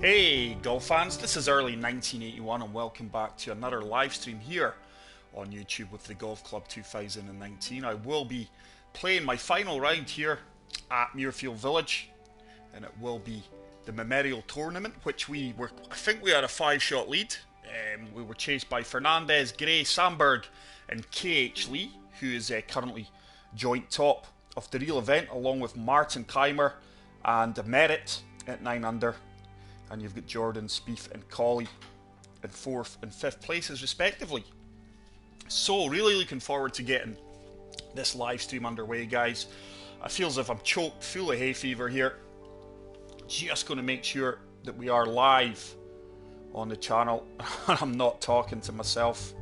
Hey golf fans, this is early 1981 and welcome back to another live stream here on YouTube with the Golf Club 2019. I will be playing my final round here at Muirfield Village, and it will be the Memorial Tournament, which I think we had a 5-shot lead. We were chased by Fernandez, Gray, Sandberg and KH Lee, who is currently joint top of the real event, along with Martin Keimer and Merritt at 9 under. And you've got Jordan, Spieth and Colley in 4th and 5th places respectively. So really looking forward to getting this live stream underway, guys. I feel as if I'm choked full of hay fever here. Just going to make sure that we are live on the channel and I'm not talking to myself.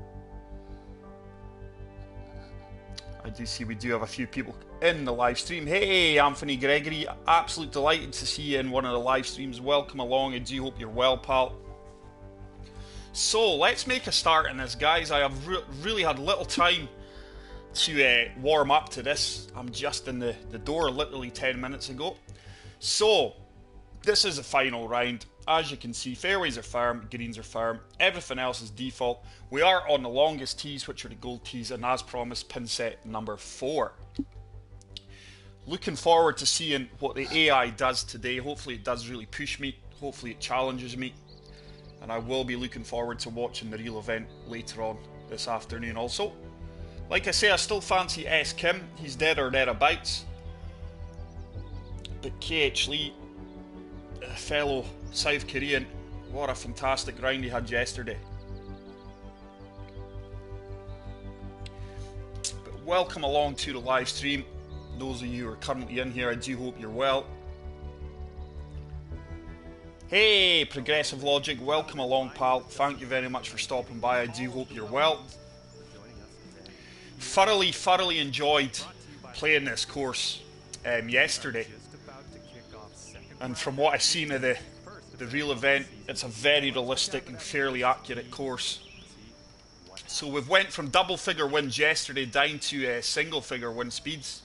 I do see we do have a few people in the live stream. Hey, Anthony Gregory, absolute delighted to see you in one of the live streams. Welcome along. I do hope you're well, pal. So let's make a start in this, guys. I have really had little time to warm up to this. I'm just in the door literally 10 minutes ago. So this is the final round. As you can see, fairways are firm, greens are firm, everything else is default. We are on the longest tees, which are the gold tees, and as promised, pin set number 4. Looking forward to seeing what the AI does today. Hopefully it does really push me, hopefully it challenges me, and I will be looking forward to watching the real event later on this afternoon also. Like I say, I still fancy S. Kim, he's dead or thereabouts, but KH Lee, a fellow South Korean, what a fantastic round he had yesterday. But welcome along to the live stream. Those of you who are currently in here, I do hope you're well. Hey, Progressive Logic, welcome along, pal. Thank you very much for stopping by. I do hope you're well. Thoroughly enjoyed playing this course yesterday. And from what I've seen of the real event, it's a very realistic and fairly accurate course. So we've went from double figure wins yesterday down to single figure win speeds.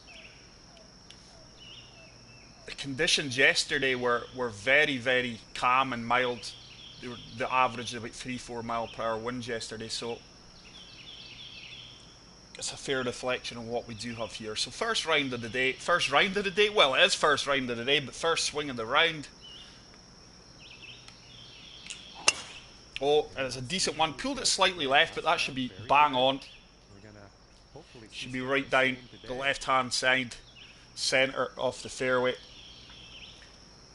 The conditions yesterday were very calm and mild. The average of about 3-4 mile per hour winds yesterday, so it's a fair reflection on what we do have here. So first round of the day, well, it is first round of the day, but first swing of the round. Oh, and it's a decent one. Pulled it slightly left, but that should be bang on. Should be right down the left-hand side, centre of the fairway.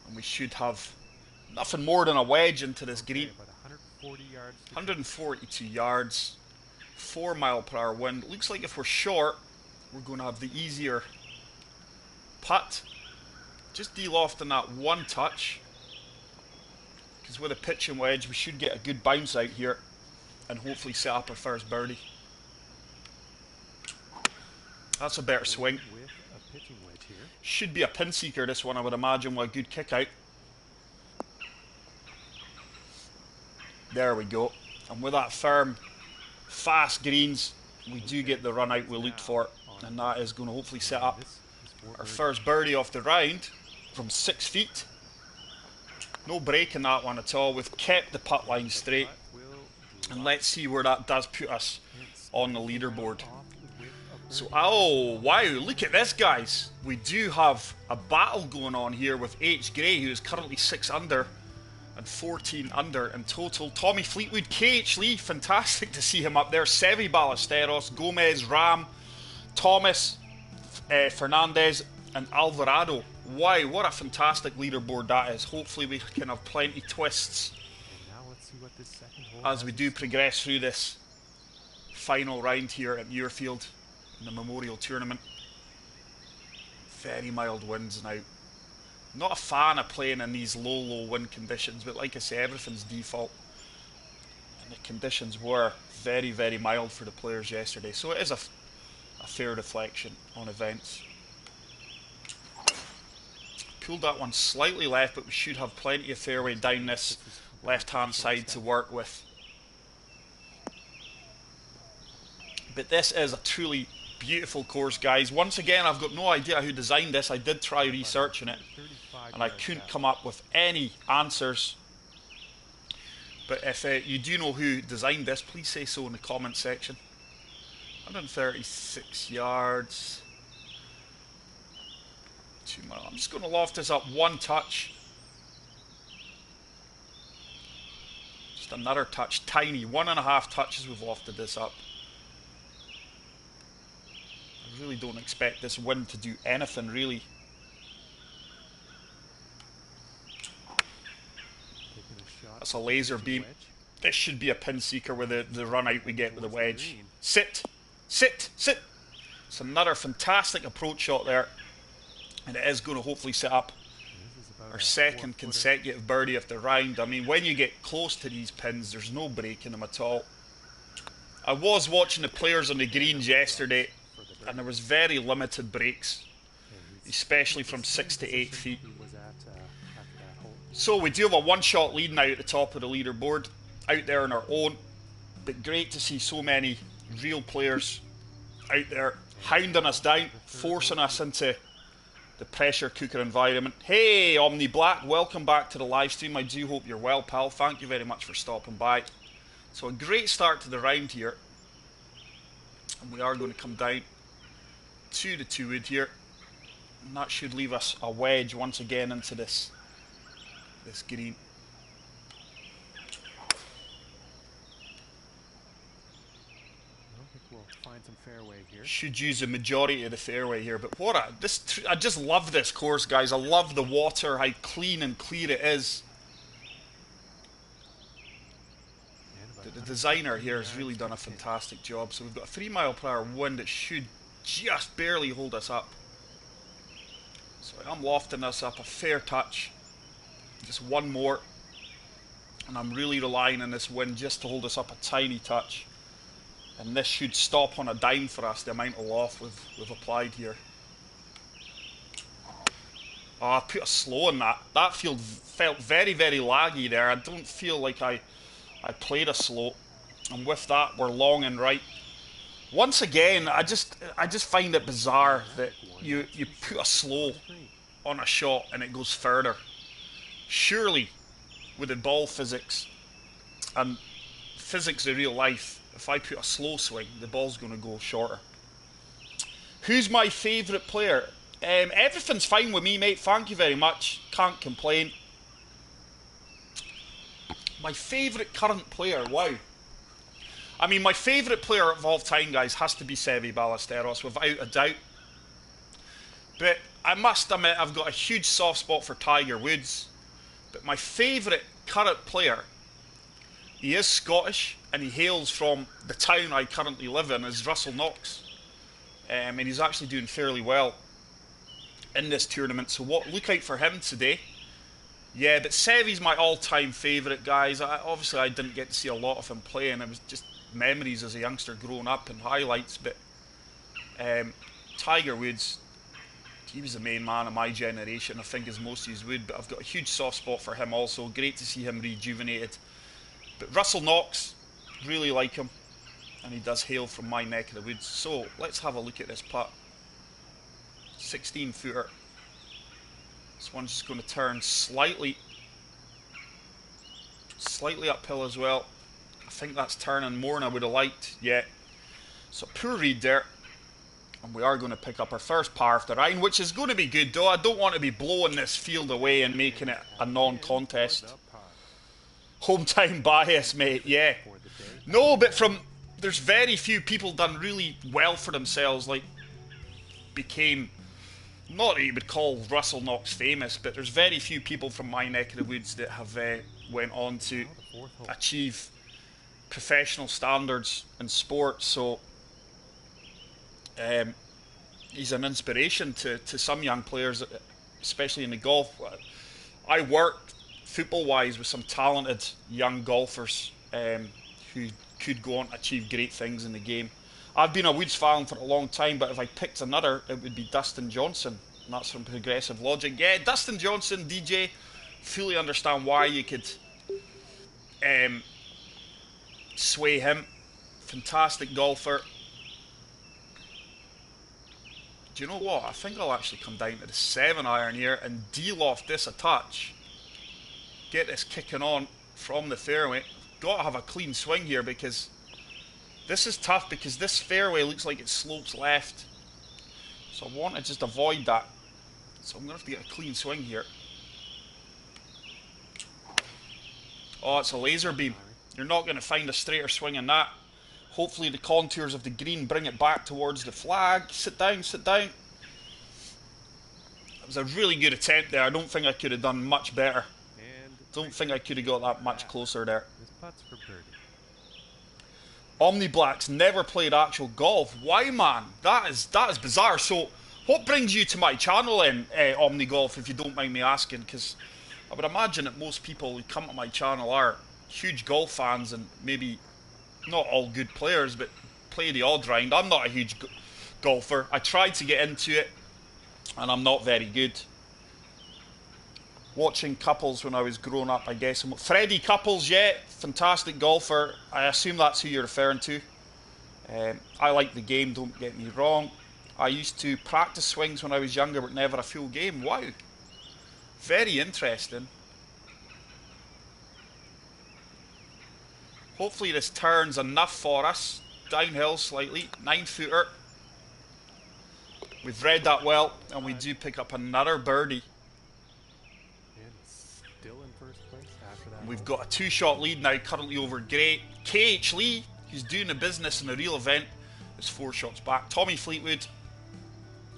And we should have nothing more than a wedge into this green. 142 yards, 4 mile per hour wind. Looks like if we're short, we're going to have the easier putt. Just de-lofting that one touch, because with a pitching wedge we should get a good bounce out here and hopefully set up our first birdie. That's a better swing. Should be a pin seeker, this one, I would imagine, with a good kick out. There we go. And with that firm, fast greens, we do get the run out we looked for, and that is going to hopefully set up our first birdie off the round from 6 feet. No break in that one at all. We've kept the putt line straight, and let's see where that does put us on the leaderboard. So, oh wow, look at this, guys. We do have a battle going on here with H. Gray, who is currently 6 under and 14 under in total. Tommy Fleetwood, KH Lee, fantastic to see him up there. Seve Ballesteros, Gomez, Ram, Thomas, Fernandez and Alvarado. Wow, what a fantastic leaderboard that is. Hopefully we can have plenty twists as we do progress through this final round here at Muirfield in the Memorial Tournament. Very mild winds now. Not a fan of playing in these low wind conditions, but like I say, everything's default. And the conditions were very mild for the players yesterday, so it is a fair reflection on events. Pulled that one slightly left, but we should have plenty of fairway down this left-hand side to work with. But this is a truly beautiful course, guys. Once again, I've got no idea who designed this. I did try researching it and I couldn't come up with any answers But if you do know who designed this, please say so in the comment section. 136 yards. 2 mile. I'm just going to loft this up one touch. Just another touch. Tiny. 1.5 touches we've lofted this up. I really don't expect this wind to do anything, really. That's a laser beam. This should be a pin seeker with the run out we get with the wedge. Sit! Sit! Sit! It's another fantastic approach shot there. And it is going to hopefully set up our second consecutive birdie of the round. I mean, when you get close to these pins, there's no breaking them at all. I was watching the players on the greens yesterday, and there was very limited breaks, especially from 6 to 8 feet. So we do have a one-shot lead now at the top of the leaderboard, out there on our own. But great to see so many real players out there hounding us down, forcing us into the pressure cooker environment. Hey, Omni Black, welcome back to the live stream. I do hope you're well, pal. Thank you very much for stopping by. So a great start to the round here. And we are going to come down to the 2-wood here. And that should leave us a wedge once again into this green. Find some fairway here. Should use the majority of the fairway here, but I just love this course, guys. I love the water, how clean and clear it is. The designer here has really done a fantastic job. So we've got a 3 mile per hour wind that should just barely hold us up. So I'm lofting this up a fair touch, just one more, and I'm really relying on this wind just to hold us up a tiny touch. And this should stop on a dime for us, the amount of loft we've applied here. Oh, I put a slow in that. That felt very, very laggy there. I don't feel like I played a slow. And with that, we're long and right. Once again, I just find it bizarre that you put a slow on a shot and it goes further. Surely, with the ball physics and physics of real life, if I put a slow swing, the ball's going to go shorter. Who's my favourite player? Everything's fine with me, mate. Thank you very much. Can't complain. My favourite current player, wow. I mean, my favourite player of all time, guys, has to be Seve Ballesteros, without a doubt. But I must admit, I've got a huge soft spot for Tiger Woods. But my favourite current player, he is Scottish, and he hails from the town I currently live in, is Russell Knox. And he's actually doing fairly well in this tournament, so look out for him today. Yeah, but Seve's my all-time favourite, guys. Obviously, I didn't get to see a lot of him playing. It was just memories as a youngster growing up and highlights. But Tiger Woods, he was the main man of my generation, I think, as most of you would. But I've got a huge soft spot for him also. Great to see him rejuvenated. But Russell Knox, really like him, and he does hail from my neck of the woods. So let's have a look at this putt. 16 footer. This one's just going to turn slightly uphill as well. I think that's turning more than I would have liked. Yeah. So poor read there. And we are going to pick up our first par of the round, which is going to be good though. I don't want to be blowing this field away and making it a non-contest. Hometown bias, mate, yeah. No, but there's very few people done really well for themselves, like became, not that you would call Russell Knox famous, but there's very few people from my neck of the woods that have went on to achieve professional standards in sport. So he's an inspiration to some young players, especially in the golf. I worked football-wise with some talented young golfers who could go on to achieve great things in the game. I've been a Woods fan for a long time, but if I picked another, it would be Dustin Johnson, and that's from Progressive Logic. Yeah, Dustin Johnson, DJ, fully understand why you could sway him. Fantastic golfer. Do you know what? I think I'll actually come down to the 7-iron here and de-loft this a touch. Get this kicking on from the fairway. Got to have a clean swing here because this is tough because this fairway looks like it slopes left. So I want to just avoid that. So I'm going to have to get a clean swing here. Oh, it's a laser beam. You're not going to find a straighter swing in that. Hopefully the contours of the green bring it back towards the flag. Sit down, sit down. It was a really good attempt there. I don't think I could have done much better. Don't think I could have got that much closer there. This putt's for birdie. Omni Black's never played actual golf. Why, man? That is bizarre. So, what brings you to my channel then, Omni Golf, if you don't mind me asking? Because I would imagine that most people who come to my channel are huge golf fans and maybe not all good players, but play the odd round. I'm not a huge golfer. I tried to get into it, and I'm not very good. Watching Couples when I was growing up, I guess. Freddie Couples, yeah, fantastic golfer. I assume that's who you're referring to. I like the game, don't get me wrong. I used to practice swings when I was younger, but never a full game. Wow. Very interesting. Hopefully this turns enough for us. Downhill slightly. 9-footer. We've read that well, and we do pick up another birdie. Still in first place after that. We've got a 2-shot lead now, currently over Gray. KH Lee, who's doing a business in a real event, is 4 shots back. Tommy Fleetwood,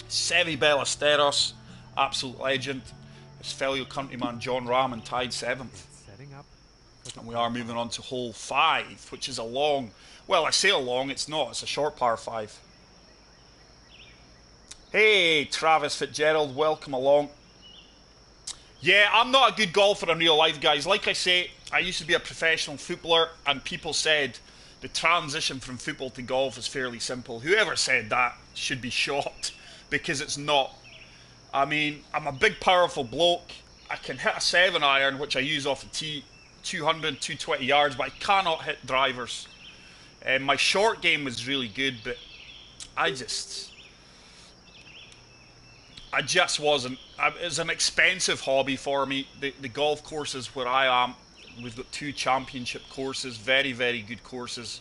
Seve Ballesteros, absolute legend. His fellow countryman John Rahman tied 7th. Setting up. And we are moving on to hole 5, which is a long, well, I say a long, it's not, it's a short par 5. Hey, Travis Fitzgerald, welcome along. Yeah, I'm not a good golfer in real life, guys. Like I say, I used to be a professional footballer, and people said the transition from football to golf is fairly simple. Whoever said that should be shot, because it's not. I mean, I'm a big, powerful bloke. I can hit a 7-iron, which I use off the tee, 200, 220 yards, but I cannot hit drivers. My short game was really good, but I just wasn't. It's an expensive hobby for me. The golf courses where I am, we've got 2 championship courses, very, very good courses.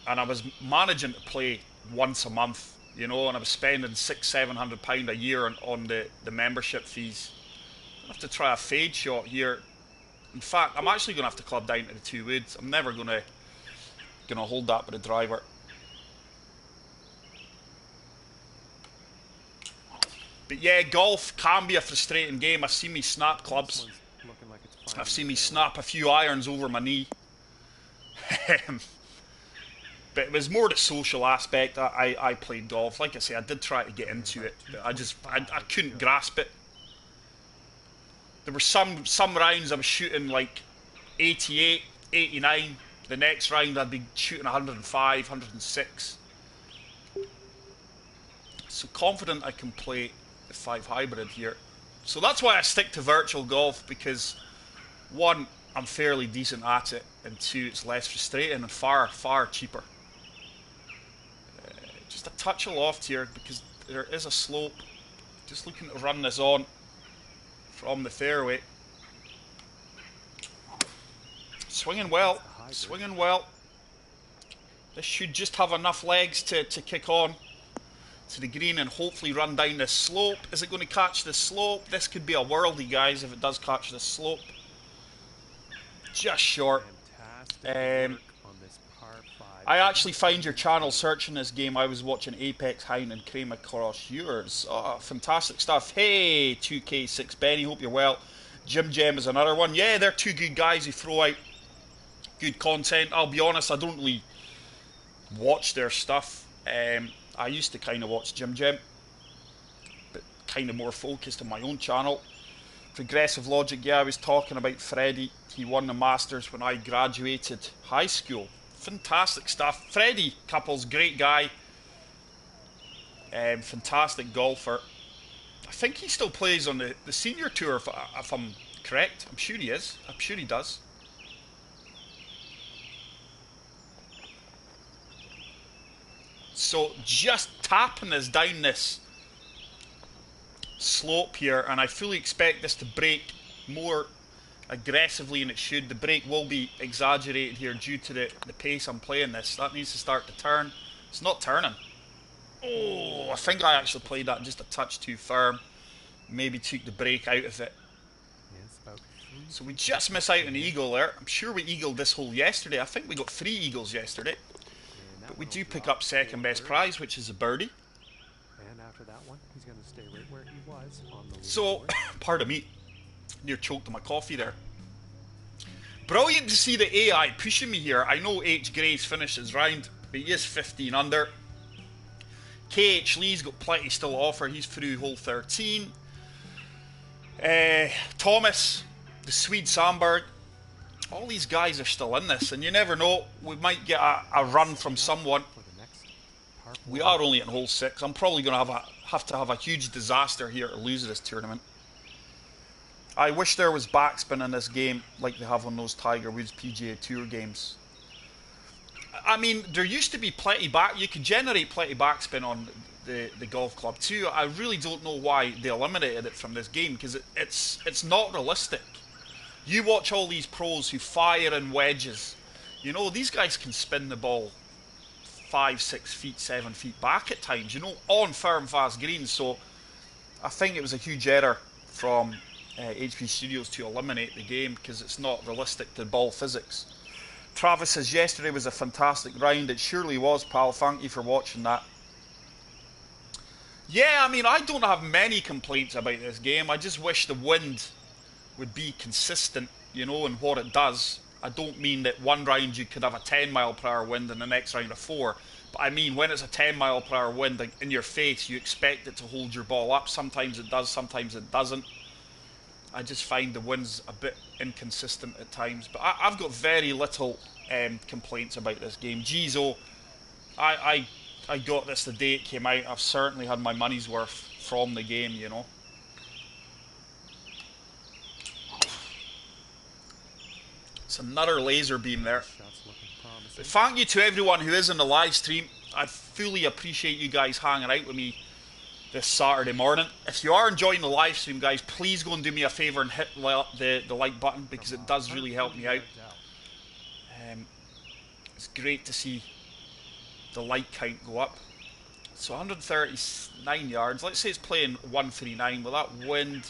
And I was managing to play once a month, you know, and I was spending £600-700 a year on the membership fees. I have to try a fade shot here. In fact, I'm actually going to have to club down to the 2 woods. I'm never going to hold that with a driver. But yeah, golf can be a frustrating game. I've seen me snap clubs. I've seen me snap a few irons over my knee. But it was more the social aspect. I played golf. Like I say, I did try to get into it, but I couldn't grasp it. There were some rounds I was shooting like 88, 89. The next round I'd be shooting 105, 106. So confident I can play the 5 hybrid here. So that's why I stick to virtual golf, because 1, I'm fairly decent at it, and 2, it's less frustrating and far, far cheaper. Just a touch aloft here because there is a slope. Just looking to run this on from the fairway. Swinging well, swinging well. This should just have enough legs to kick on to the green and hopefully run down this slope. Is it going to catch this slope? This could be a worldie, guys, if it does catch this slope. Just short. I actually find your channel searching this game. I was watching Apex Hound and came across yours. Oh, fantastic stuff. Hey, 2K6 Benny, hope you're well. Jim Gem is another one. Yeah, they're 2 good guys who throw out good content. I'll be honest, I don't really watch their stuff. I used to kind of watch Jim Gem, but kind of more focused on my own channel. Progressive Logic, yeah, I was talking about Freddie. He won the Masters when I graduated high school. Fantastic stuff. Freddie Couples, great guy. Fantastic golfer. I think he still plays on the senior tour, if I'm correct. I'm sure he is. I'm sure he does. So just tapping this down this slope here, and I fully expect this to break more aggressively, and it should. The break will be exaggerated here due to the pace I'm playing this. That needs to start to turn. It's not turning. Oh, I think I actually played that just a touch too firm. Maybe took the break out of it. So we just miss out on an eagle there. I'm sure we eagled this hole yesterday. I think we got 3 eagles yesterday. But we do pick up second best prize, which is a birdie. And after that one, he's going to stay right where he was on the So, pardon me, near choked on my coffee there. Brilliant to see the AI pushing me here. I know H. Gray's finished his round, but he is 15 under. KH Lee's got plenty still to offer. He's through hole 13. Thomas, the Swede Sandberg, all these guys are still in this, and you never know, we might get a run from someone. We are only in hole 6. I'm probably going to have to have a huge disaster here to lose this tournament. I wish there was backspin in this game like they have on those Tiger Woods PGA Tour games. I mean, there used to be plenty back. You could generate plenty backspin on the golf club too. I really don't know why they eliminated it from this game, because it's not realistic. You watch all these pros who fire in wedges. You know, these guys can spin the ball 5, 6 feet, 7 feet back at times, you know, on firm, fast greens. So I think it was a huge error from HP Studios to eliminate the game, because it's not realistic to ball physics. Travis says, yesterday was a fantastic round. It surely was, pal. Thank you for watching that. Yeah, I mean, I don't have many complaints about this game. I just wish the wind would be consistent, you know, in what it does. I don't mean that one round you could have a 10 mile per hour wind and the next round a 4. But I mean, when it's a 10 mile per hour wind in your face, you expect it to hold your ball up. Sometimes it does, sometimes it doesn't. I just find the wind's a bit inconsistent at times. But I've got very little complaints about this game. Geez, I got this the day it came out. I've certainly had my money's worth from the game, you know. It's another laser beam there. But thank you to everyone who is in the live stream. I fully appreciate you guys hanging out with me this Saturday morning. If you are enjoying the live stream, guys, please go and do me a favour and hit the like button, because it does really help me out. It's great to see the like count go up. So 139 yards. Let's say it's playing 139. With that wind,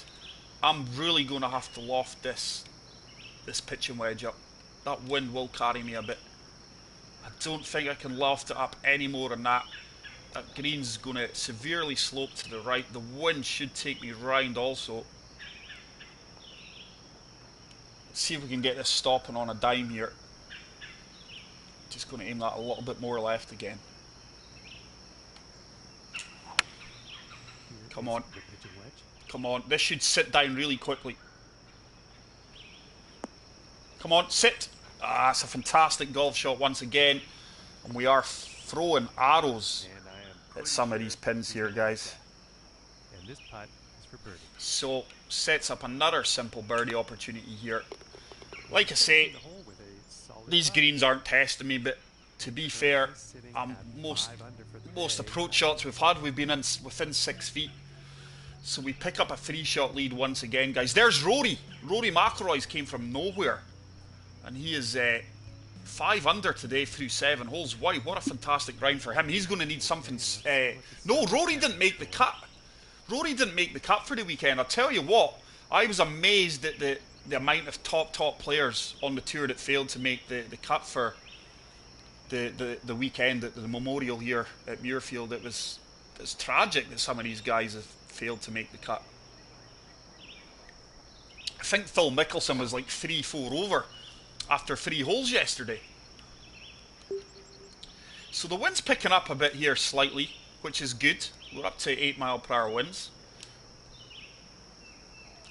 I'm really going to have to loft this pitching wedge up. That wind will carry me a bit. I don't think I can loft it up any more than that. That green's going to severely slope to the right. The wind should take me round also. Let's see if we can get this stopping on a dime here. Just going to aim that a little bit more left again. Come on. Come on. This should sit down really quickly. Come on, sit. Ah, it's a fantastic golf shot once again. And we are throwing arrows at some of these pins here, guys. And this putt is for birdie. So, sets up another simple birdie opportunity here. Like I say, these greens aren't testing me, but to be fair, most approach shots we've had, we've been within 6 feet. So we pick up a 3-shot lead once again, guys. There's Rory. Rory McIlroy's came from nowhere. And he is 5 under today through 7 holes. Wow, what a fantastic round for him. He's going to need something... no, Rory didn't make the cut. Rory didn't make the cut for the weekend. I'll tell you what, I was amazed at the amount of top players on the tour that failed to make the cut for the weekend at the Memorial here at Muirfield. It's tragic that some of these guys have failed to make the cut. I think Phil Mickelson was like 3-4 over after 3 holes yesterday. So the wind's picking up a bit here slightly, which is good. We're up to 8 mile per hour winds.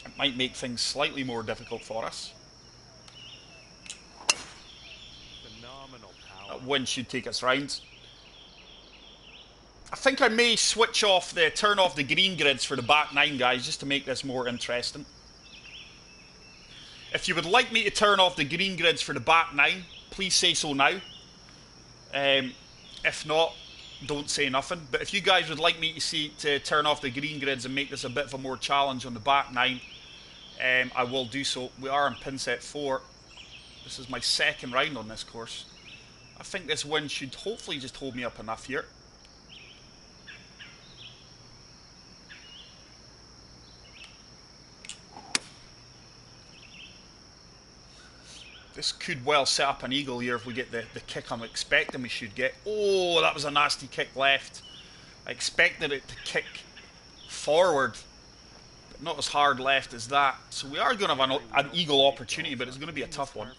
It might make things slightly more difficult for us. Phenomenal power. That wind should take us round. I think I may switch off turn off the green grids for the back 9, guys, just to make this more interesting. If you would like me to turn off the green grids for the back 9, please say so now. If not, don't say nothing. But if you guys would like me to turn off the green grids and make this a bit of a more challenge on the back 9, I will do so. We are on pin set 4. This is my second round on this course. I think this win should hopefully just hold me up enough here. This could well set up an eagle here if we get the kick I'm expecting we should get. Oh, that was a nasty kick left. I expected it to kick forward, but not as hard left as that. So we are going to have an eagle opportunity, but it's going to be a tough one.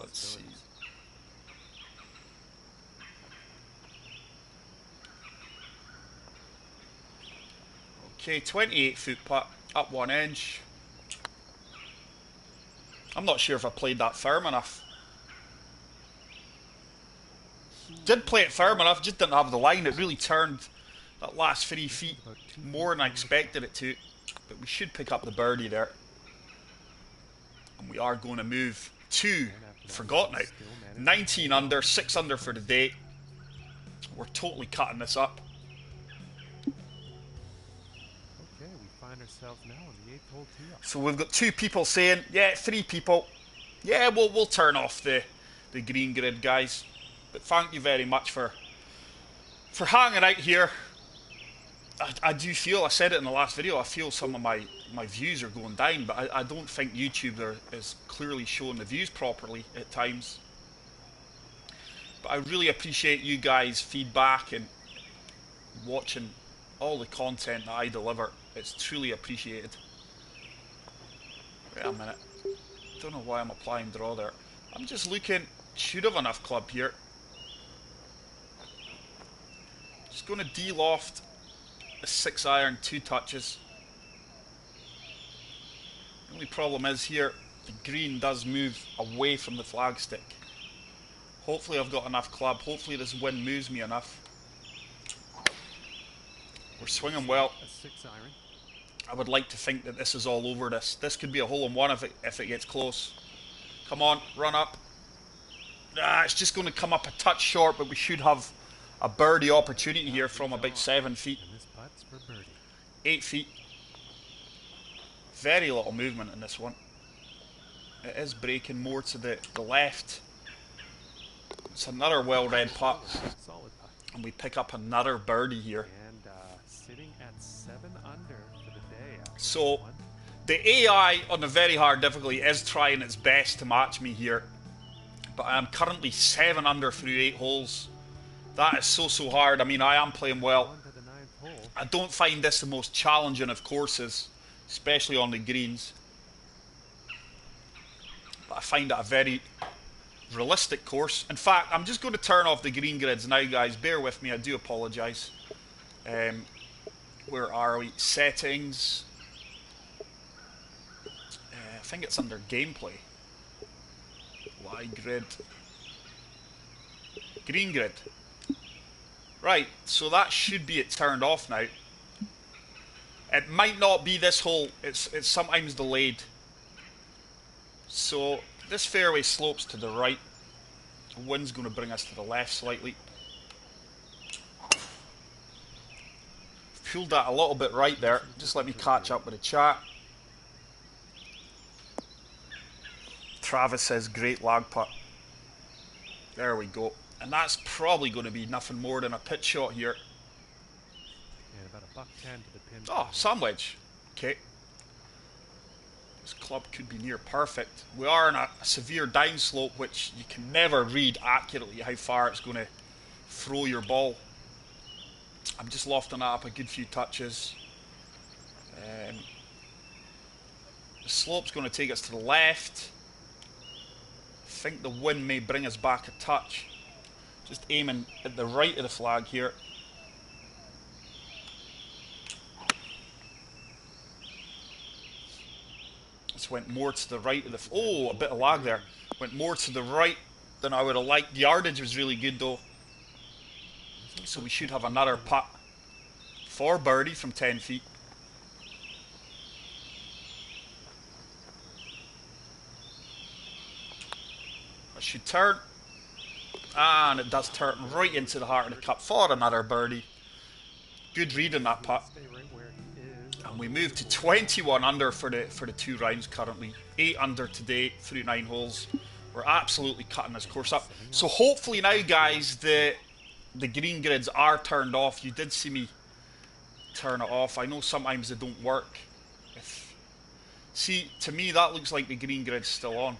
Let's see. Okay, 28-foot putt, up 1 inch. I'm not sure if I played that firm enough. Did play it firm enough, just didn't have the line. It really turned that last 3 feet more than I expected it to. But we should pick up the birdie there. And we are going to move to, forgot now, 19 under, 6 under for the day. We're totally cutting this up. Now on the 8th hole tee up. So we've got 2 people saying, yeah, 3 people. Yeah, we'll turn off the green grid, guys. But thank you very much for hanging out here. I do feel, I said it in the last video, I feel some of my views are going down, but I don't think YouTube is clearly showing the views properly at times. But I really appreciate you guys' feedback and watching all the content that I deliver. It's truly appreciated. Wait a minute. Don't know why I'm applying draw there. I'm just looking. Should have enough club here. Just going to de-loft a 6-iron, 2 touches. The only problem is here, the green does move away from the flagstick. Hopefully I've got enough club. Hopefully this wind moves me enough. We're swinging well. A 6-iron. I would like to think that this is all over this. This could be a hole-in-one if it gets close. Come on, run up. It's just going to come up a touch short, but we should have a birdie opportunity here from about 7 feet. 8 feet. Very little movement in this one. It is breaking more to the left. It's another well-read putt. And we pick up another birdie here. And sitting at 7 under for the day. So, the AI on the very hard difficulty is trying its best to match me here. But I am currently 7 under through 8 holes. That is so hard. I mean, I am playing well. I don't find this the most challenging of courses, especially on the greens. But I find it a very realistic course. In fact, I'm just going to turn off the green grids now, guys. Bear with me, I do apologise. Where are we? Settings. I think it's under gameplay. Y grid. Green grid. Right, so that should be it turned off now. It might not be this hole. It's sometimes delayed. So this fairway slopes to the right. The wind's going to bring us to the left slightly. Pulled that a little bit right there. Just let me catch up with the chat. Travis says great lag putt. There we go. And that's probably going to be nothing more than a pitch shot here. And about a $1.10 to the pin. Oh, sandwich. Okay. This club could be near perfect. We are in a severe downslope, which you can never read accurately how far it's going to throw your ball. I'm just lofting that up a good few touches. The slope's going to take us to the left. I think the wind may bring us back a touch. Just aiming at the right of the flag here. This went more to the right of the... Oh, a bit of lag there. Went more to the right than I would have liked. The yardage was really good though. So we should have another putt for birdie from 10 feet. It should turn. And it does turn right into the heart of the cup for another birdie. Good read on that putt. And We move to 21 under for the 2 rounds currently. 8 under today through 9 holes. We're absolutely cutting this course up. So hopefully now, guys, the green grids are turned off. You did see me turn it off. I know sometimes they don't work. See, to me that looks like the green grid's still on.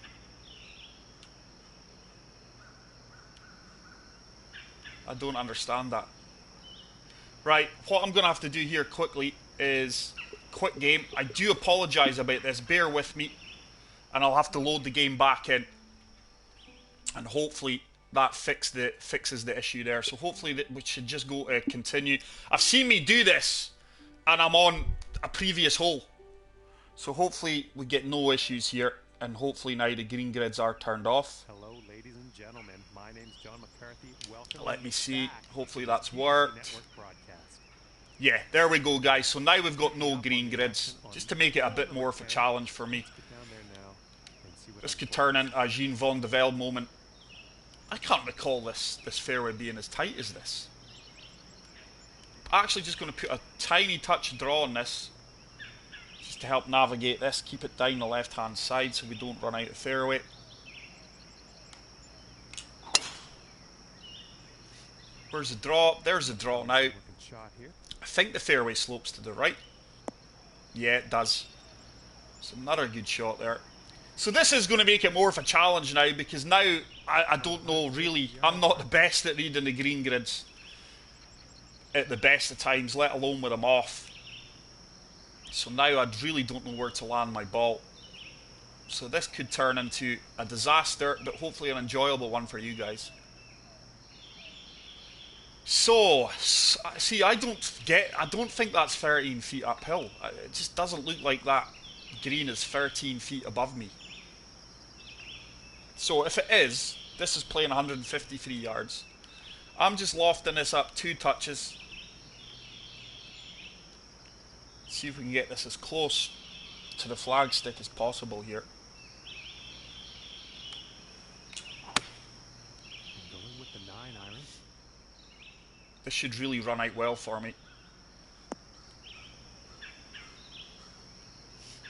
I don't understand that. Right, what I'm going to have to do here quickly is quick game. I do apologise about this. Bear with me. And I'll have to load the game back in. And hopefully that fixes the issue there. So hopefully we should just go to continue. I've seen me do this. And I'm on a previous hole. So hopefully we get no issues here. And hopefully now the green grids are turned off. Hello, ladies and gentlemen. My name's John McCarthy. Welcome. Let me see. Hopefully that's worked. Network broadcast. Yeah, there we go, guys. So now we've got no green grids, just to make it a bit more of a challenge for me. Get down there now and see what This could turn into a Jean Von de Velde moment. I can't recall this fairway being as tight as this. Actually just going to put a tiny touch of draw on this, just to help navigate this. Keep it down the left-hand side so we don't run out of fairway. Where's the draw? There's the draw now. looking shot here. I think the fairway slopes to the right. Yeah, it does. It's another good shot there. So this is going to make it more of a challenge now, because now I don't know really. I'm not the best at reading the green grids at the best of times, let alone with them off. So now I really don't know where to land my ball. So this could turn into a disaster, but hopefully an enjoyable one for you guys. So, see, I don't think that's 13 feet uphill. It just doesn't look like that green is 13 feet above me. So if it is, this is playing 153 yards. I'm just lofting this up 2 touches. See if we can get this as close to the flagstick as possible here. Going with the 9-iron. This should really run out well for me.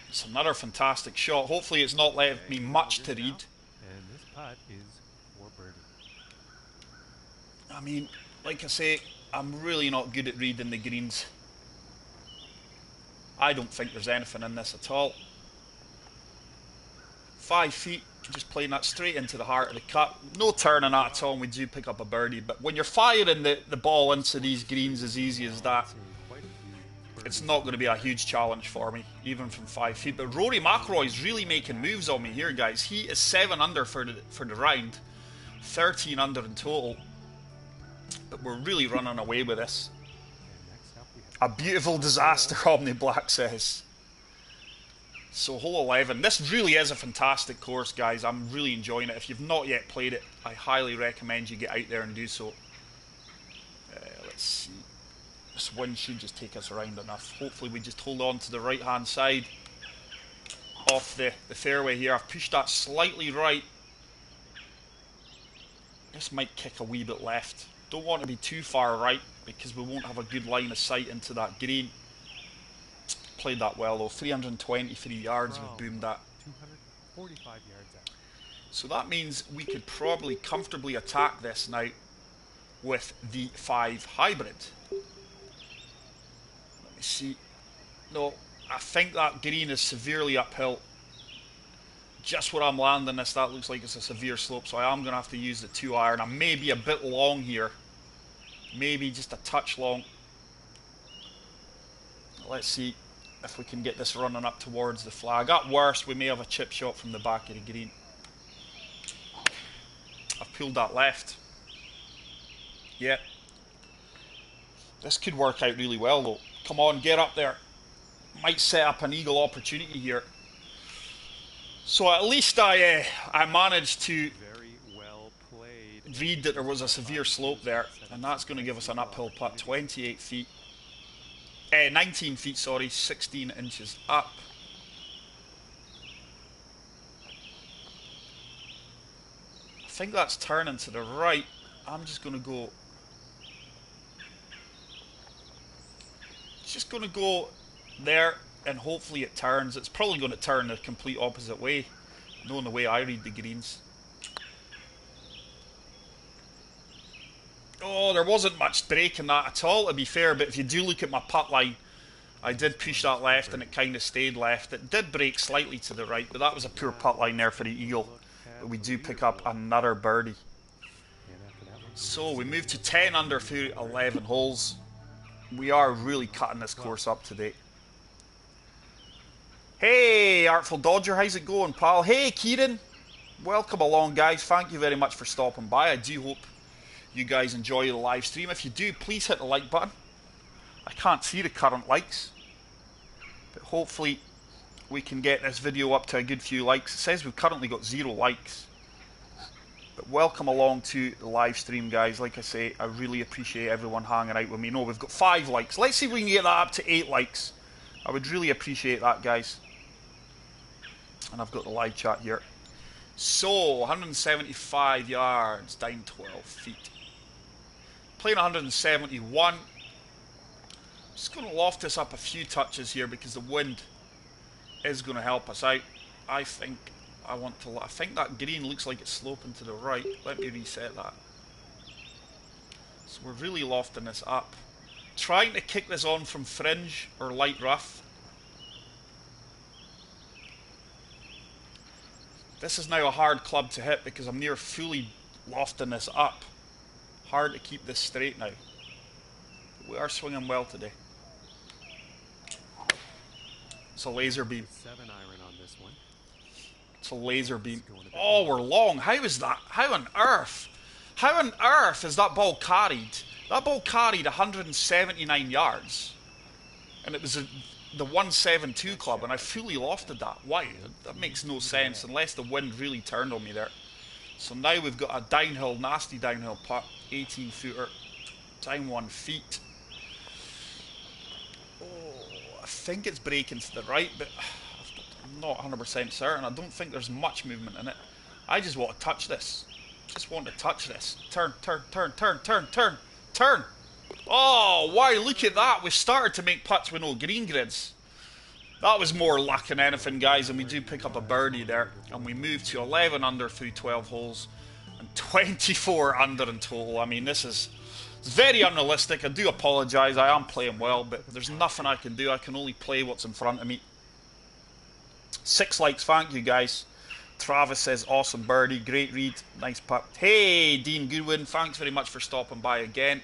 It's another fantastic shot. Hopefully it's not left me much to read. And this putt is for birdie. I mean, like I say, I'm really not good at reading the greens. I don't think there's anything in this at all. 5 feet, just playing that straight into the heart of the cut. No turning that at all, and we do pick up a birdie. But when you're firing the ball into these greens as easy as that, it's not going to be a huge challenge for me, even from 5 feet. But Rory McIlroy's really making moves on me here, guys. He is 7 under for the round, 13 under in total. But we're really running away with this. A beautiful disaster, Omni Black says. So hole 11. This really is a fantastic course, guys. I'm really enjoying it. If you've not yet played it, I highly recommend you get out there and do so. Let's see. This wind should just take us around enough. Hopefully we just hold on to the right hand side off the fairway here. I've pushed that slightly right. This might kick a wee bit left. Don't want to be too far right, because we won't have a good line of sight into that green. Played that well though. 323 yards we've boomed that. 245 yards out. So that means we could probably comfortably attack this now with the 5 hybrid. Let me see. No, I think that green is severely uphill. Just where I'm landing this, that looks like it's a severe slope, so I am going to have to use the 2-iron. I may be a bit long here. Maybe just a touch long. Let's see if we can get this running up towards the flag. At worst, we may have a chip shot from the back of the green. I've pulled that left. Yeah. This could work out really well though. Come on, get up there. Might set up an eagle opportunity here. So at least I managed to Very well played. read that there was a severe slope there, and that's going to give us an uphill putt. 28 feet. 19 feet, sorry, 16 inches up. I think that's turning to the right. I'm just going to go there, and hopefully it turns. It's probably going to turn the complete opposite way, knowing the way I read the greens. Oh, there wasn't much break in that at all, to be fair, but if you do look at my putt line, I did push that left and it kind of stayed left. It did break slightly to the right, but that was a poor putt line there for the eagle. But we do pick up another birdie. So we move to 10 under through 11 holes. We are really cutting this course up today. Hey, Artful Dodger, how's it going, pal? Hey, Kieran. Welcome along, guys. Thank you very much for stopping by. I do hope you guys enjoy the live stream. If you do, please hit the like button. I can't see the current likes, but hopefully we can get this video up to a good few likes. It says we've currently got 0 likes. But welcome along to the live stream, guys. Like I say, I really appreciate everyone hanging out with me. No, we've got 5 likes. Let's see if we can get that up to 8 likes. I would really appreciate that, guys. And I've got the live chat here. So, 175 yards, down 12 feet. Playing 171. Just going to loft this up a few touches here because the wind is going to help us out. I think that green looks like it's sloping to the right. Let me reset that. So we're really lofting this up. Trying to kick this on from fringe or light rough. This is now a hard club to hit because I'm near fully lofting this up. Hard to keep this straight now. But we are swinging well today. It's a laser beam. 7-iron on this one. It's a laser beam. Oh, we're long. How is that? How on earth? How on earth is that ball carried? That ball carried 179 yards. And it was the 172 club, and I fully lofted that. Why? That makes no sense unless the wind really turned on me there. So now we've got a downhill, nasty downhill putt. 18 footer. Down 1 feet. I think it's breaking to the right, but I'm not 100% certain. I don't think there's much movement in it. I just want to touch this. Just want to touch this. Turn, turn, turn, turn, turn, turn, turn. Oh, wow, look at that. We've started to make putts with no green grids. That was more luck than anything, guys, and we do pick up a birdie there. And we move to 11 under through 12 holes and 24 under in total. I mean, this is... It's very unrealistic. I do apologise. I am playing well, but there's nothing I can do. I can only play what's in front of me. 6 likes. Thank you, guys. Travis says, awesome birdie. Great read. Nice putt. Hey, Dean Goodwin. Thanks very much for stopping by again.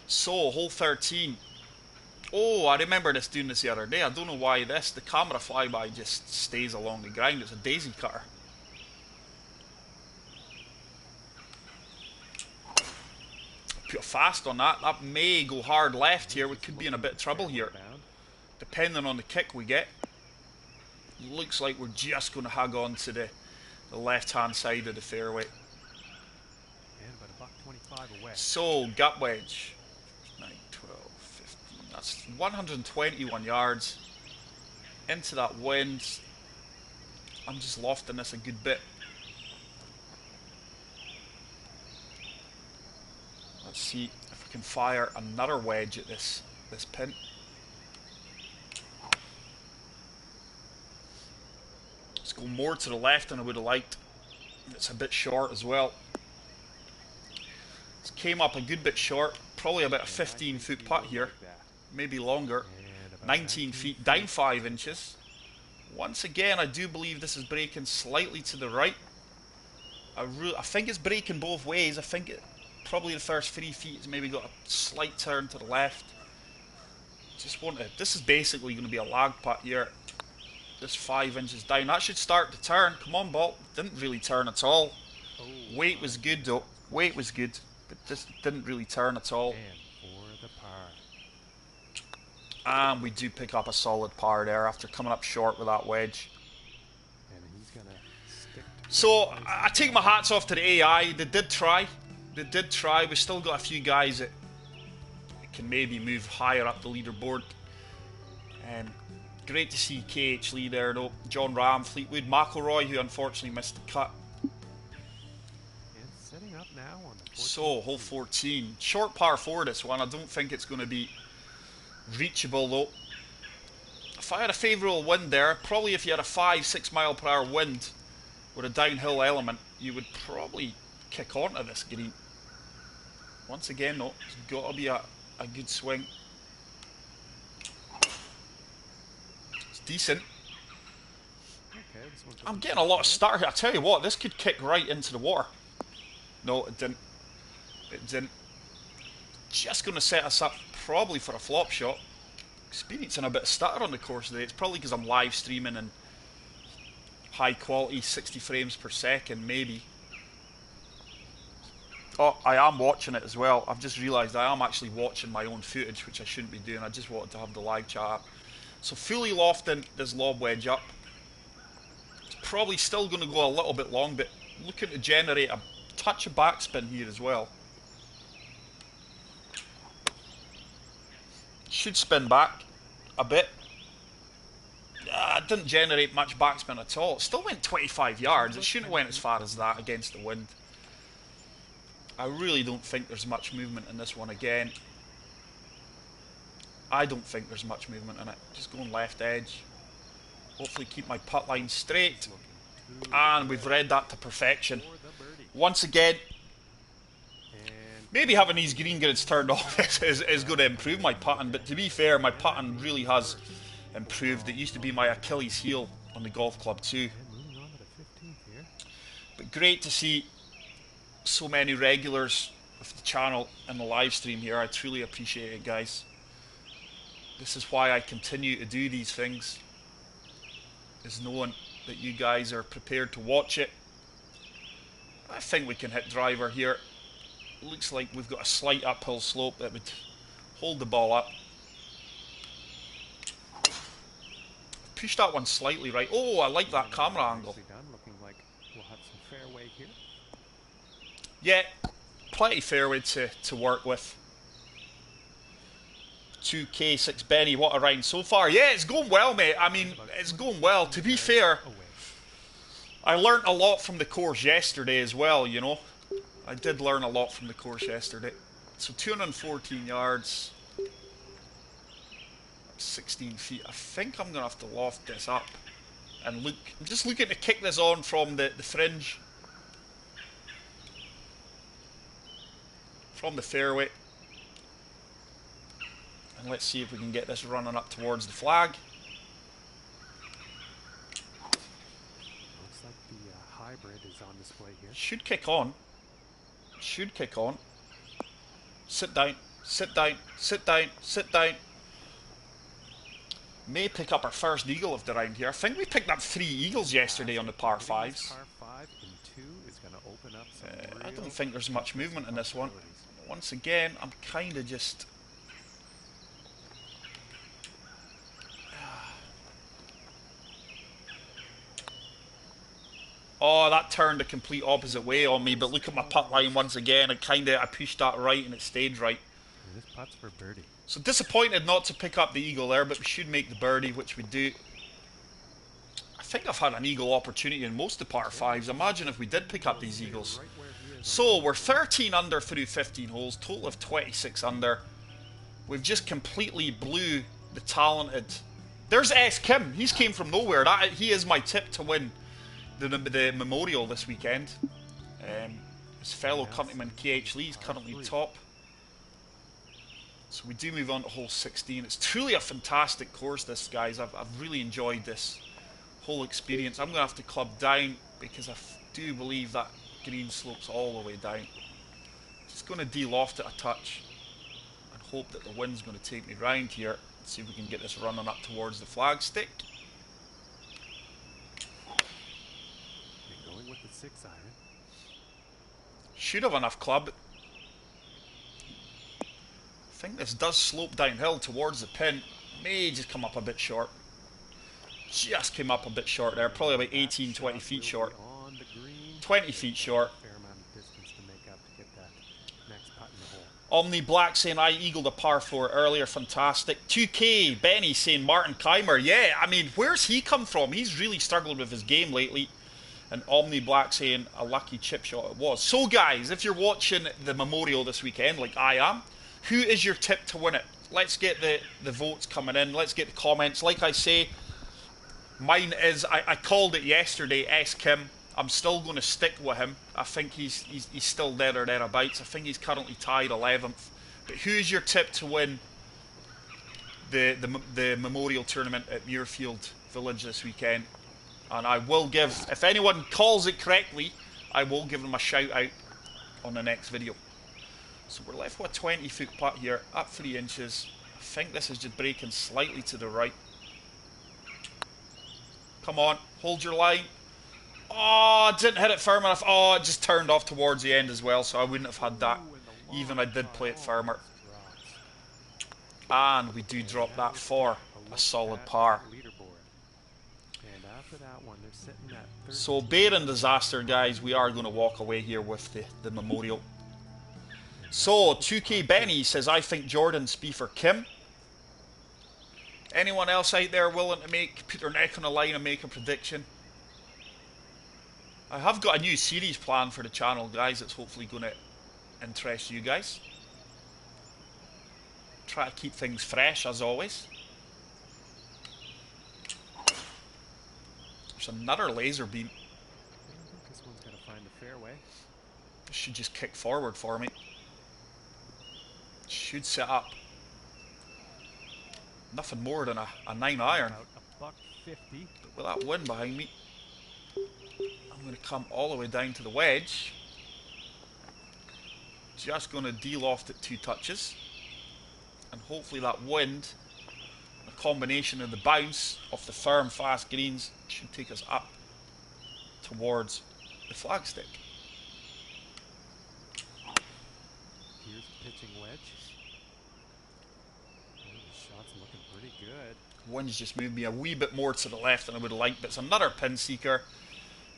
So, hole 13. Oh, I remember doing this the other day. I don't know why the camera flyby just stays along the ground. It's a daisy cutter. Put fast on that. That may go hard left here. We could be in a bit of trouble here, depending on the kick we get. Looks like we're just going to hug on to the left-hand side of the fairway. So, gut wedge. 9, 12, 15. That's 121 yards. Into that wind. I'm just lofting this a good bit. Let's see if we can fire another wedge at this pin. Let's go more to the left than I would have liked. It's a bit short as well. It came up a good bit short. Probably about a 15-foot putt here. Maybe longer. 19 feet, down 5 inches. Once again, I do believe this is breaking slightly to the right. I think it's breaking both ways. I think probably the first 3 feet has maybe got a slight turn to the left. Just want to... This is basically going to be a lag putt here. This 5 inches down. That should start to turn. Come on, ball. Didn't really turn at all. Weight was good, though. Weight was good. But this didn't really turn at all. And we do pick up a solid par there after coming up short with that wedge. So, I take my hats off to the AI. They did try. They did try. We've still got a few guys that can maybe move higher up the leaderboard. Great to see KH Lee there, though. John Ram, Fleetwood, McIlroy, who unfortunately missed the cut. So, hole 14. Short par 4 this one. I don't think it's going to be reachable, though. if I had a favourable wind there, probably if you had a 5-6 mile per hour wind with a downhill element, you would probably kick onto this green. Once again, though, it's got to be a good swing. It's decent. Okay, this one I'm getting a lot of start here. I tell you what, this could kick right into the water. No, it didn't. It didn't. Just going to set us up probably for a flop shot. Experiencing a bit of stutter on the course today. It's probably because I'm live streaming and high quality 60 frames per second, maybe. Oh, I am watching it as well. I've just realised I am actually watching my own footage, which I shouldn't be doing. I just wanted to have the live chat up. So fully lofting this lob wedge up. It's probably still going to go a little bit long, but looking to generate a touch of backspin here as well. Should spin back a bit. It didn't generate much backspin at all. It still went 25 yards. It shouldn't have went as far as that against the wind. I really don't think there's much movement in this one again. I don't think there's much movement in it. Just going left edge. Hopefully keep my putt line straight. And we've read that to perfection. Once again, maybe having these green grids turned off is going to improve my putting. But to be fair, my putting really has improved. It used to be my Achilles heel on the golf club too. But great to see so many regulars of the channel and the live stream here. I truly appreciate it, guys. This is why I continue to do these things, is knowing that you guys are prepared to watch it. I think we can hit driver here. Looks like we've got a slight uphill slope that would hold the ball up. Push that one slightly right. Oh, I like that camera angle. Looking like we'll have some fairway here. Yeah, plenty fairway to work with. 2K6 Benny, what a round so far. Yeah, it's going well, mate. I mean, it's going well. To be fair, I learnt a lot from the course yesterday as well, you know. I did learn a lot from the course yesterday. So 214 yards, 16 feet. I think I'm going to have to loft this up and look. I'm just looking to kick this on from the fringe. From the fairway. And let's see if we can get this running up towards the flag. Looks like the hybrid is on display here. Should kick on. Should kick on. Sit down, sit down, sit down, sit down. May pick up our first eagle of the round here. I think we picked up 3 eagles yesterday on the par 5s. Par 5 and 2 is going to open up some I don't think there's much movement in this one. Once again, I'm kind of just... Oh, that turned the complete opposite way on me, but look at my putt line once again. I pushed that right and it stayed right. And this putt's for birdie. So disappointed not to pick up the eagle there, but we should make the birdie, which we do. I think I've had an eagle opportunity in most of the par 5s. Imagine if we did pick up these eagles. So we're 13 under through 15 holes, total of 26 under. We've just completely blew the talented... There's S. Kim. He's came from nowhere. He is my tip to win the Memorial this weekend. His fellow countryman KH Lee is currently top. So we do move on to hole 16. It's truly a fantastic course, this, guys. I've really enjoyed this whole experience. I'm going to have to club down because I do believe that green slopes all the way down. Just going to de-loft it a touch and hope that the wind's going to take me round here. Let's see if we can get this running up towards the flagstick. Going with the 6 iron. Should have enough club. I think this does slope downhill towards the pin. May just come up a bit short. Just came up a bit short there. Probably about 18, 20 feet short. 20 feet short. Omni Black saying I eagled a par 4 earlier. Fantastic. 2K Benny saying Martin Keimer. Yeah, I mean, where's he come from? He's really struggled with his game lately. And Omni Black saying a lucky chip shot it was. So guys, if you're watching the Memorial this weekend like I am, Who is your tip to win it? Let's get the votes coming in. Let's get the comments. Like I say, mine is, I called it yesterday, S. Kim. I'm still going to stick with him. I think he's still there or thereabouts. I think he's currently tied 11th. But who's your tip to win the Memorial Tournament at Muirfield Village this weekend? And I will give, if anyone calls it correctly, I will give them a shout out on the next video. So we're left with a 20-foot putt here, up 3 inches. I think this is just breaking slightly to the right. Come on, hold your line. Oh, didn't hit it firm enough. Oh, it just turned off towards the end as well, so I wouldn't have had that, even I did play it firmer. And we do drop that for a solid par. So, bearing disaster, guys, we are going to walk away here with the Memorial. So, 2K Benny says, I think Jordan Spieth or Kim. Anyone else out there willing to put their neck on the line and make a prediction? I have got a new series planned for the channel, guys. It's hopefully going to interest you guys. Try to keep things fresh, as always. There's another laser beam. I think this one's got to find the fairway. This should just kick forward for me. Should set up nothing more than a 9 iron. About $1.50. But with that wind behind me, I'm going to come all the way down to the wedge. Just going to de-loft it 2 touches. And hopefully that wind, a combination of the bounce off the firm, fast greens, should take us up towards the flagstick. Here's the pitching wedge. The shot's looking pretty good. Wind's just moved me a wee bit more to the left than I would like, but it's another pin seeker,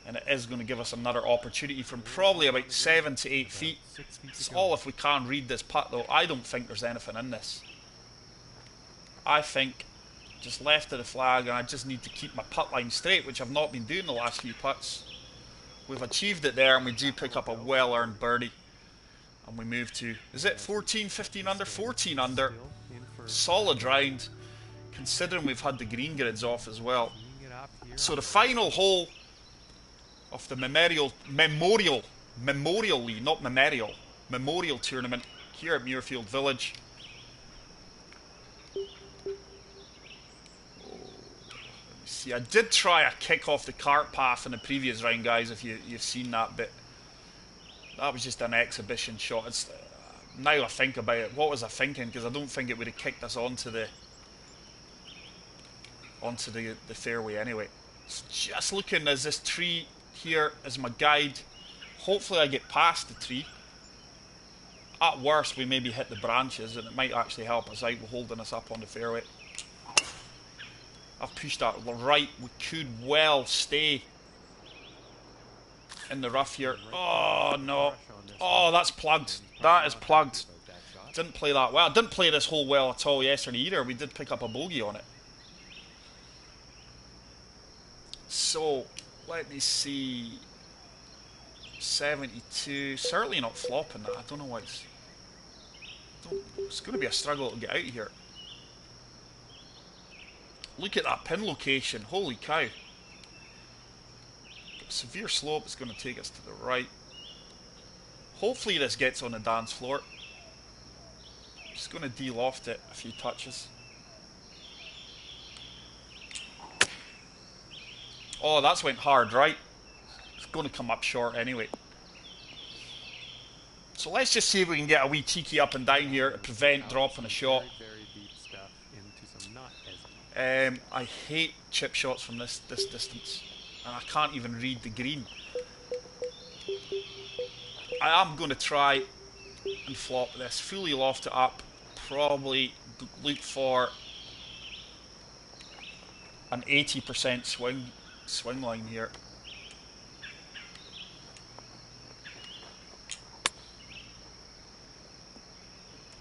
and it is going to give us another opportunity from probably about 7 to 8 feet. It's all if we can't read this putt, though. I don't think there's anything in this. I think just left of the flag, and I just need to keep my putt line straight, which I've not been doing the last few putts. We've achieved it there, and we do pick up a well-earned birdie. And we move to, is it 14, 15 under? 14 under. Solid round, considering we've had the green grids off as well. So the final hole of the Memorial Tournament here at Muirfield Village. See, I did try a kick off the cart path in the previous round, guys, if you've seen that bit. That was just an exhibition shot. It's, now I think about it, what was I thinking? Because I don't think it would have kicked us onto the fairway anyway. It's just looking as this tree here as my guide. Hopefully I get past the tree. At worst, we maybe hit the branches, and it might actually help us out with holding us up on the fairway. I've pushed that right. We could well stay in the rough here. Oh, no. Oh, that's plugged. That is plugged. Didn't play that well. Didn't play this hole well at all yesterday either. We did pick up a bogey on it. So, let me see. 72. Certainly not flopping that. I don't know why it's going to be a struggle to get out of here. Look at that pin location. Holy cow. Got a severe slope. It's going to take us to the right. Hopefully this gets on the dance floor. Just going to de-loft it a few touches. Oh, that's went hard, right? It's going to come up short anyway. So let's just see if we can get a wee cheeky up and down here to prevent dropping a shot. I hate chip shots from this distance, and I can't even read the green. I am going to try and flop this, fully loft it up, probably look for an 80% swing line here.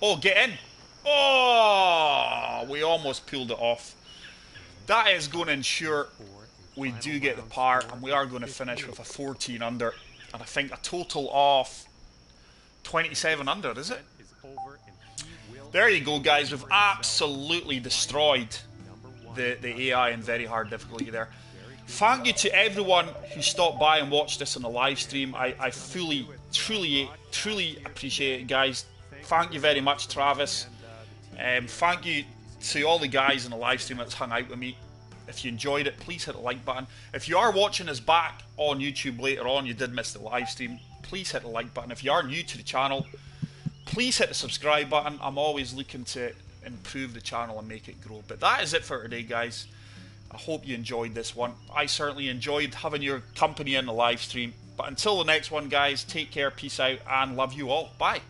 Oh, get in! Oh, we almost pulled it off. That is going to ensure we do get the par, and we are going to finish with a 14 under, and I think a total of 27 under, is it? There you go, guys. We've absolutely destroyed the AI in very hard difficulty there. Thank you to everyone who stopped by and watched this on the live stream. I fully, truly appreciate it, guys. Thank you very much, Travis. Thank you to all the guys in the live stream that's hung out with me. If you enjoyed it, please hit the like button. If you are watching us back on YouTube later on, you did miss the live stream, please hit the like button. If you are new to the channel, please hit the subscribe button. I'm always looking to improve the channel and make it grow. But that is it for today, guys. I hope you enjoyed this one. I certainly enjoyed having your company in the live stream. But until the next one, guys, take care, peace out, and love you all. Bye.